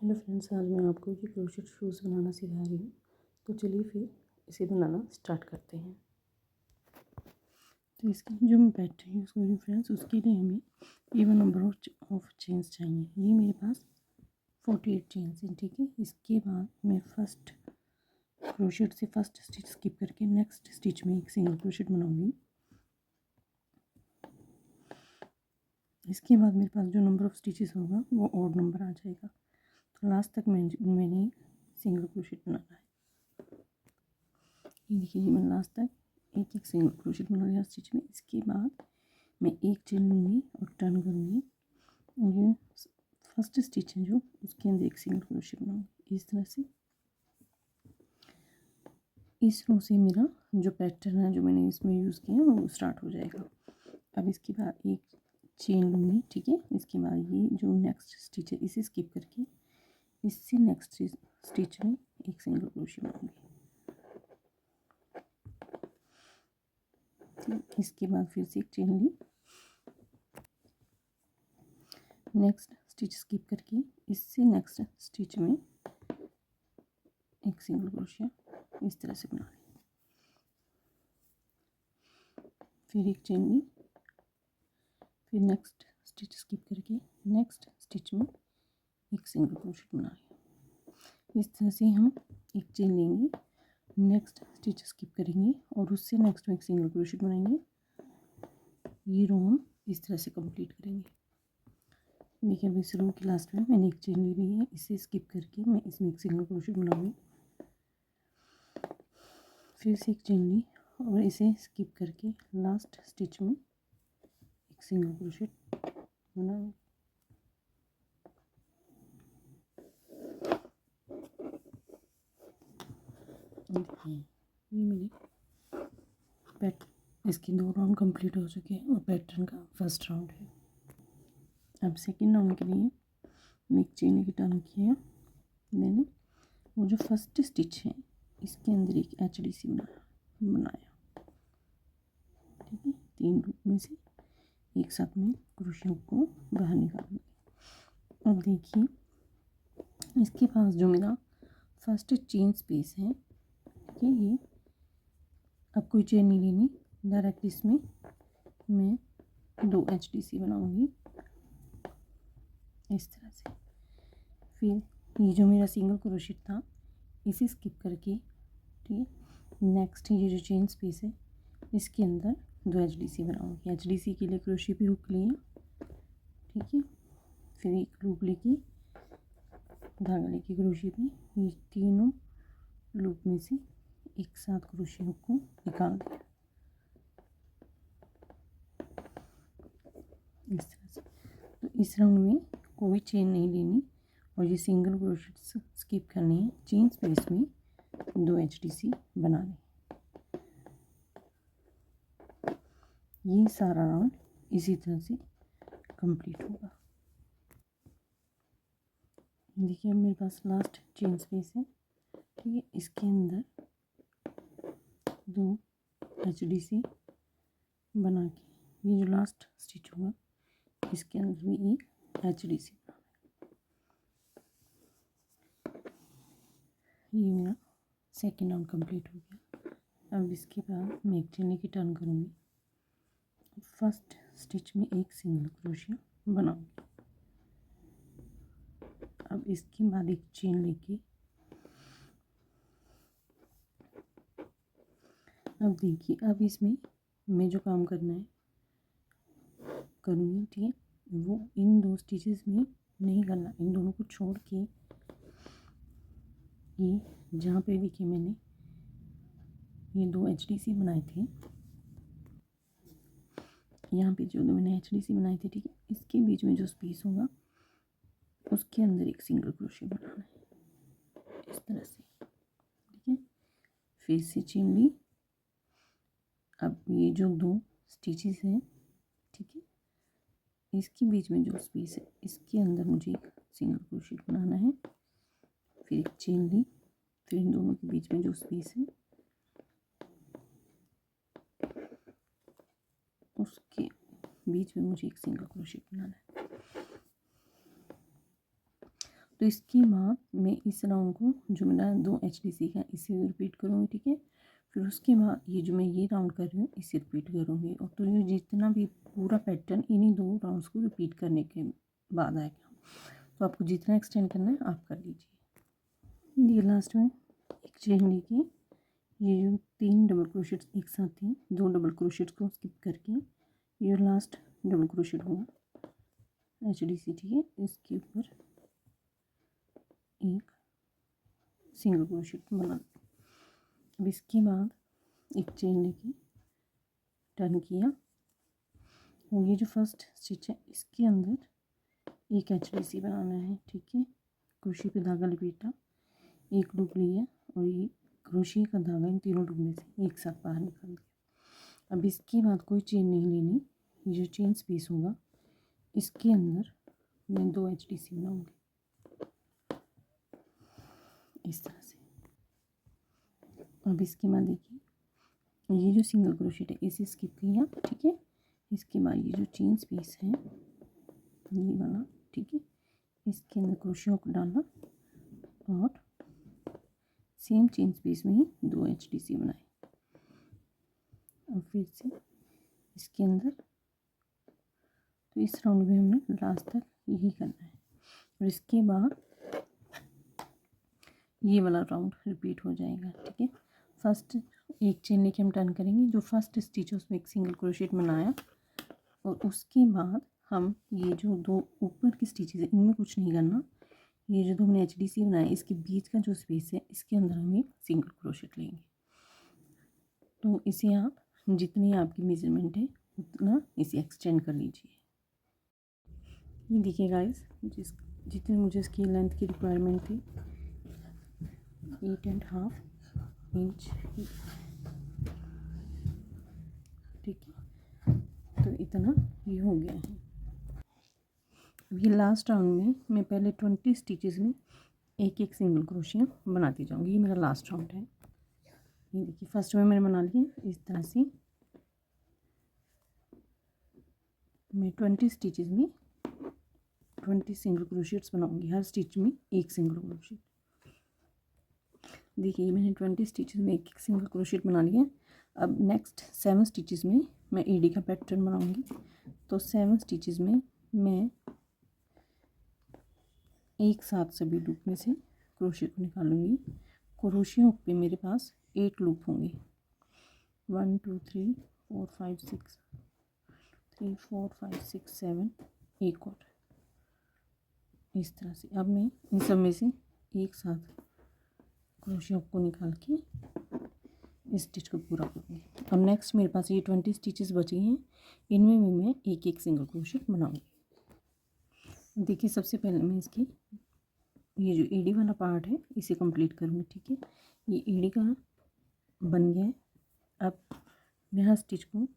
Hello friends, आज मैं आपको ये क्रोशेट शूज़ बनाना सिखा रही हूँ। तो चलिए फिर इसे बनाना स्टार्ट करते हैं। तो इसके जो मैं पैटर्न यूज़ कर रही हूँ फ्रेंड्स, उसके लिए हमें इवन नंबर ऑफ चेन्स चाहिए। ये मेरे पास 48 चेन्स हैं, ठीक है। इसके बाद मैं फर्स्ट क्रोशेट से फर्स्ट स्टिच स्किप करके नेक्स्ट स्टिच में एक सिंगल क्रोशेट बनाऊँगी। इसके बाद मेरे पास जो नंबर ऑफ स्टिचेस होगा वो ऑड नंबर आ जाएगा। तो लास्ट तक मैंने सिंगल क्रोशेट बनाना है। ये देखिए, मैंने लास्ट तक एक एक सिंगल क्रोशेट बना लिया स्टिच में। इसके बाद मैं एक चेन लूँगी और टर्न करूँगी। ये फर्स्ट स्टिच है जो, उसके अंदर एक सिंगल क्रोशेट बनाऊँगी। इस तरह से इस रो से मेरा जो पैटर्न है जो मैंने इसमें यूज़ किया वो स्टार्ट हो जाएगा। अब इसके बाद एक चेन लूँगी, ठीक है। इसके बाद ये जो नेक्स्ट स्टिच है इसे स्किप करके इससे नेक्स्ट स्टिच में एक सिंगल क्रोशेट बनाऊँगी। इसके बाद फिर से एक चेन ली, नेक्स्ट स्टिच स्किप करके इससे नेक्स्ट स्टिच में एक सिंगल क्रोशिया इस तरह से बना ली। फिर एक चेन ली, फिर नेक्स्ट स्टिच स्किप करके नेक्स्ट स्टिच में एक सिंगल क्रोशिया बना लिया। इस तरह से हम एक चेन लेंगे, नेक्स्ट स्टिच स्किप करेंगे और उससे नेक्स्ट में एक सिंगल क्रोशिया बनाएंगे। ये रो हम इस तरह से कंप्लीट करेंगे। देखिए, अब इस रो के लास्ट में मैंने एक चेन ले ली है, इसे स्किप करके मैं इसमें एक सिंगल क्रोशिया बनाऊंगी। फिर से एक चेन ली और इसे स्किप करके लास्ट स्टिच में एक सिंगल क्रोशिया बनाऊंगी। देखिए, ये मेरे इसके 2 राउंड कंप्लीट हो चुके हैं और पैटर्न का फर्स्ट राउंड है। अब सेकेंड राउंड के लिए मैं एक चेन लेके टर्न किया, मैंने वो जो फर्स्ट स्टिच है इसके अंदर एक HDC बनाया, ठीक है। 3 लूप में से एक साथ में क्रोशिया को बाहर निकालूंगी। अब देखिए, इसके पास जो मेरा फर्स्ट चेन स्पेस है, ठीक है, ये अब कोई चेन नहीं लेनी, डायरेक्ट इसमें मैं 2 HDC बनाऊंगी इस तरह से। फिर ये जो मेरा सिंगल क्रोशिया था इसे स्किप करके, ठीक है, नेक्स्ट ये जो चेन स्पेस है इसके अंदर 2 HDC बनाऊंगी। HDC के लिए क्रोशिया पे हुक लिया, ठीक है। फिर एक लूप लेके धागा लेके क्रोशिया पे ये तीनों लूप में से एक साथ क्रोशिया हुक को निकाल दिया इस तरह से। तो इस राउंड में कोई चेन नहीं लेनी और ये सिंगल क्रोशिया स्किप करने हैं। चेन स्पेस में 2 HDC बनाने। ये सारा राउंड इसी तरह से कंप्लीट होगा। देखिए, अब मेरे पास लास्ट चेन स्पेस है, ठीक है। इसके अंदर 2 HDC बना के ये जो लास्ट स्टिच होगा इसके अंदर भी एक HDC बनाना है। ये मेरा सेकेंड राउंड कंप्लीट हो गया। अब इसके बाद मैं एक चेन लेके टर्न करूँगी, फर्स्ट स्टिच में एक सिंगल क्रोशिया बनाऊंगी। अब इसके बाद एक चेन लेके अब देखिए, अब इसमें मैं जो काम करना है करूँगी, ठीक है, वो इन 2 स्टिचेस में नहीं करना। इन दोनों को छोड़ के ये जहाँ पे देखिए मैंने ये 2 HDC बनाए थे, यहाँ पे जो मैंने HDC बनाए थे, ठीक है, इसके बीच में जो स्पेस होगा उसके अंदर एक सिंगल क्रोशिया बनाना है इस तरह से, ठीक है। फिर से चेन ली, अब ये जो 2 स्टिचेस हैं, ठीक है, इसके बीच में जो स्पेस है इसके अंदर मुझे एक सिंगल क्रोशिया बनाना है। फिर एक चेन ली, फिर इन दोनों के बीच में जो स्पेस है उसके बीच में मुझे एक सिंगल क्रोशिया बनाना है। तो इसके बाद मैं इस राउंड को जो मेरा 2 HDC का इसे रिपीट करूँगी, ठीक है। फिर उसके बाद ये जो मैं ये राउंड कर रही हूँ इसे रिपीट करूँगी, और तो ये जितना भी पूरा पैटर्न इन्हीं 2 राउंड्स को रिपीट करने के बाद आएगा। तो आपको जितना एक्सटेंड करना है आप कर लीजिए। ये लास्ट में एक चेन लेके ये जो 3 डबल क्रोशेट्स एक साथ थे, 2 डबल क्रोशेट्स को स्किप करके ये लास्ट डबल क्रोशेट होगा HDC, ठीक है। इसके ऊपर एक सिंगल क्रोशेट बना। अब इसके बाद एक चेन लेके टर्न किया, और ये जो फर्स्ट स्टिच है इसके अंदर एक HDC बनाना है, ठीक है। क्रोशे पे धागा लपेटा, एक लूप लिया, और ये क्रोशे का धागा इन तीनों लूप में से एक साथ बाहर निकाल दिया। अब इसके बाद कोई चेन नहीं लेनी, ये जो चेन स्पेस होगा इसके अंदर मैं 2 HDC बनाऊंगी इस तरह से। अब इसके बाद देखिए ये जो सिंगल क्रोशेट है इसे स्किप किया, ठीक है। इसके बाद ये जो चेन स्पेस है ये वाला, ठीक है, इसके अंदर क्रोशियों को डालना, और सेम चेन स्पेस में ही 2 HDC बनाए। और फिर से इसके अंदर, तो इस राउंड में हमने लास्ट तक यही करना है, और इसके बाद ये वाला राउंड रिपीट हो जाएगा, ठीक है। फर्स्ट एक चेन लेके हम टर्न करेंगे, जो फर्स्ट स्टिच है उसमें एक सिंगल क्रोशेट बनाया, और उसके बाद हम ये जो 2 ऊपर की स्टिचेस है इनमें कुछ नहीं करना, ये जो 2 हमने HDC बनाया इसके बीच का जो स्पेस है इसके अंदर हम एक सिंगल क्रोशेट लेंगे। तो इसे आप जितनी आपकी मेजरमेंट है उतना इसे एक्सटेंड कर लीजिए। ये देखिए गाइस, जितनी मुझे इसकी लेंथ की रिक्वायरमेंट थी 8.5 इंच, ठीक है। तो इतना ये हो गया है। अब ये लास्ट राउंड में मैं पहले 20 स्टिचेस में एक एक सिंगल क्रोशिया बनाती जाऊंगी। ये मेरा लास्ट राउंड है। ये देखिए फर्स्ट में मैंने बना लिया इस तरह से। मैं 20 स्टिचेस में 20 सिंगल क्रोशियट्स बनाऊंगी, हर स्टिच में एक सिंगल क्रोशियट। देखिए मैंने 20 स्टिचेस में एक एक सिंगल क्रोशियट बना लिया। अब नेक्स्ट 7 स्टिचेस में मैं एडी का पैटर्न बनाऊंगी। तो 7 स्टिचेस में मैं एक साथ सभी लूप में से क्रोशिया को निकालूंगी। क्रोशियों पे मेरे पास 8 लूप होंगे, 1 2 3 4 5 6 3 4 5 6 7, एक और इस तरह से। अब मैं इन सब में से एक साथ क्रोशिया को निकाल के इस स्टिच को पूरा करूँगी। अब नेक्स्ट मेरे पास ये 20 स्टिचेस बचे हैं, इनमें भी मैं एक एक सिंगल क्रोशिया बनाऊंगी। देखिए सबसे पहले मैं इसकी ये जो एडी वाला पार्ट है इसे कंप्लीट करूँगी, ठीक है। ये एडी का बन गया है। अब मैं हर स्टिच को,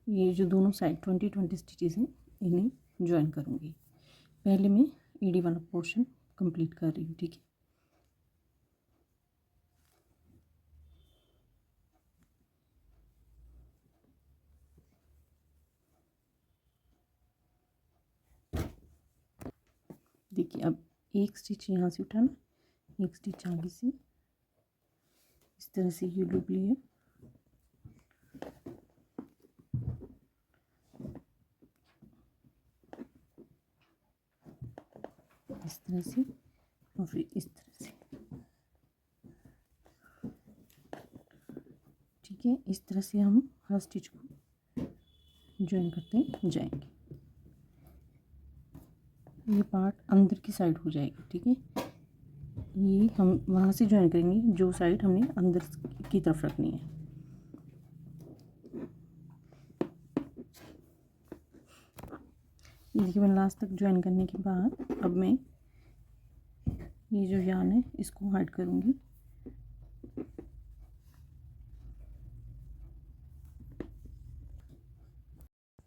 ये जो दोनों साइड 20 स्टिचेस हैं इन्हें ज्वाइन करूँगी। पहले मैं एडी वाला पोर्शन कंप्लीट कर रही हूँ, ठीक है। देखिए अब एक स्टिच यहाँ से उठाना, एक स्टिच आगे से इस तरह से ये लूप लिए, इस तरह से, और फिर इस तरह से, ठीक है। इस तरह से हम हर स्टिच को ज्वाइन करते जाएंगे। ये पार्ट अंदर की साइड हो जाएगी, ठीक है। ये हम वहाँ से ज्वाइन करेंगे जो साइड हमने अंदर की तरफ रखनी है। ये देखिए मैंने लास्ट तक ज्वाइन करने के बाद अब मैं ये जो यार्न है इसको हाइड करूँगी।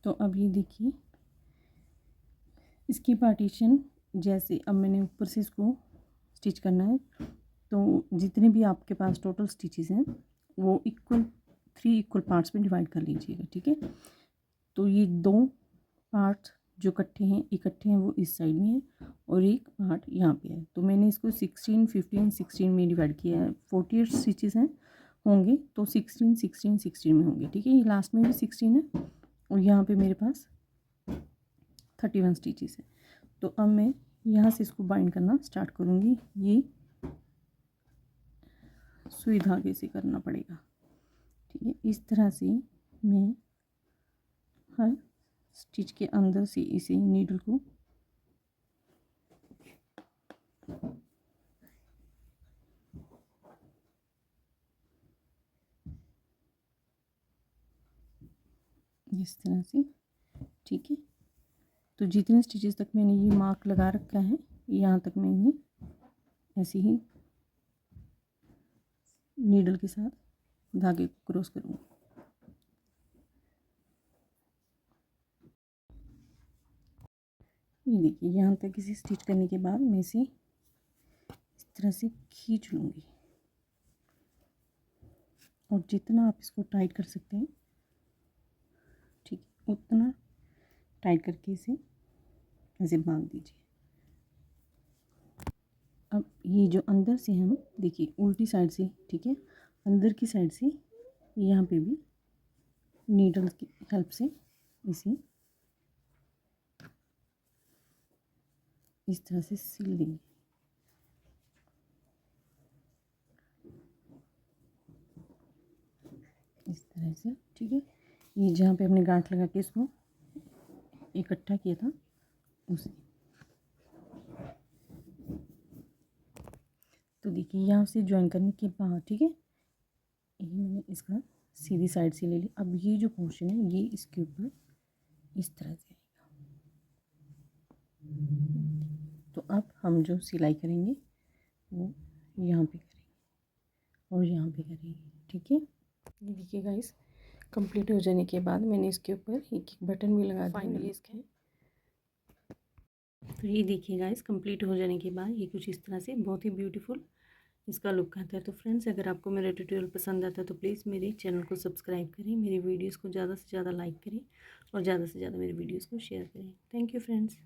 तो अब ये देखिए इसकी पार्टीशन जैसे, अब मैंने ऊपर से इसको स्टिच करना है, तो जितने भी आपके पास टोटल स्टिचेस हैं वो 3 इक्वल पार्ट्स में डिवाइड कर लीजिएगा, ठीक है। तो ये 2 पार्ट्स जो इकट्ठे हैं वो इस साइड में है और एक पार्ट यहाँ पे है। तो मैंने इसको 16, 15, 16 में डिवाइड किया है। 48 स्टिचेस हैं होंगे तो 16, 16, 16 में होंगे। ठीक है, ये लास्ट में भी 16 है और यहाँ पे मेरे पास 31 स्टिचेस है। तो अब मैं यहाँ से इसको बाइंड करना स्टार्ट करूँगी। ये सुई धागे से करना पड़ेगा। ठीक है, इस तरह से मैं हर स्टिच के अंदर से इसे नीडल को इस तरह से, ठीक है। तो जितने स्टिचेस तक मैंने ये मार्क लगा रखा है यहाँ तक मैं ये ऐसे ही नीडल के साथ धागे को क्रॉस करूँगी। ये देखिए, यहाँ तक इसे स्टिच करने के बाद मैं इसे इस तरह से खींच लूँगी और जितना आप इसको टाइट कर सकते हैं, ठीक है, उतना टाइट करके इसे ऐसे बांध दीजिए। अब ये जो अंदर से हम देखिए उल्टी साइड से, ठीक है, अंदर की साइड से यहाँ पे भी नीडल की हेल्प से इसे इस तरह से सिल देंगे। इस तरह से, ठीक है। ये जहाँ पे हमने गांठ लगा के इसको इकट्ठा किया था उसे, तो देखिए यहाँ से ज्वाइन करने के बाद, ठीक है, ये मैंने इसका सीधी साइड से ले ली। अब ये जो पोर्शन है ये इसके ऊपर इस तरह से आएगा। तो अब हम जो सिलाई करेंगे वो यहाँ पे करेंगे और यहाँ पे करेंगे। ठीक है, ये देखिए गाइस, कंप्लीट हो जाने के बाद मैंने इसके ऊपर एक एक बटन भी लगा दिया इसके। तो ये देखिए गाइस, कंप्लीट हो जाने के बाद ये कुछ इस तरह से बहुत ही ब्यूटीफुल इसका लुक आता है। तो फ्रेंड्स, अगर आपको मेरा ट्यूटोरियल पसंद आता है तो प्लीज़ मेरे चैनल को सब्सक्राइब करें, मेरी वीडियोस को ज़्यादा से ज़्यादा लाइक करें और ज़्यादा से ज़्यादा मेरे वीडियोस को शेयर करें। Thank you friends.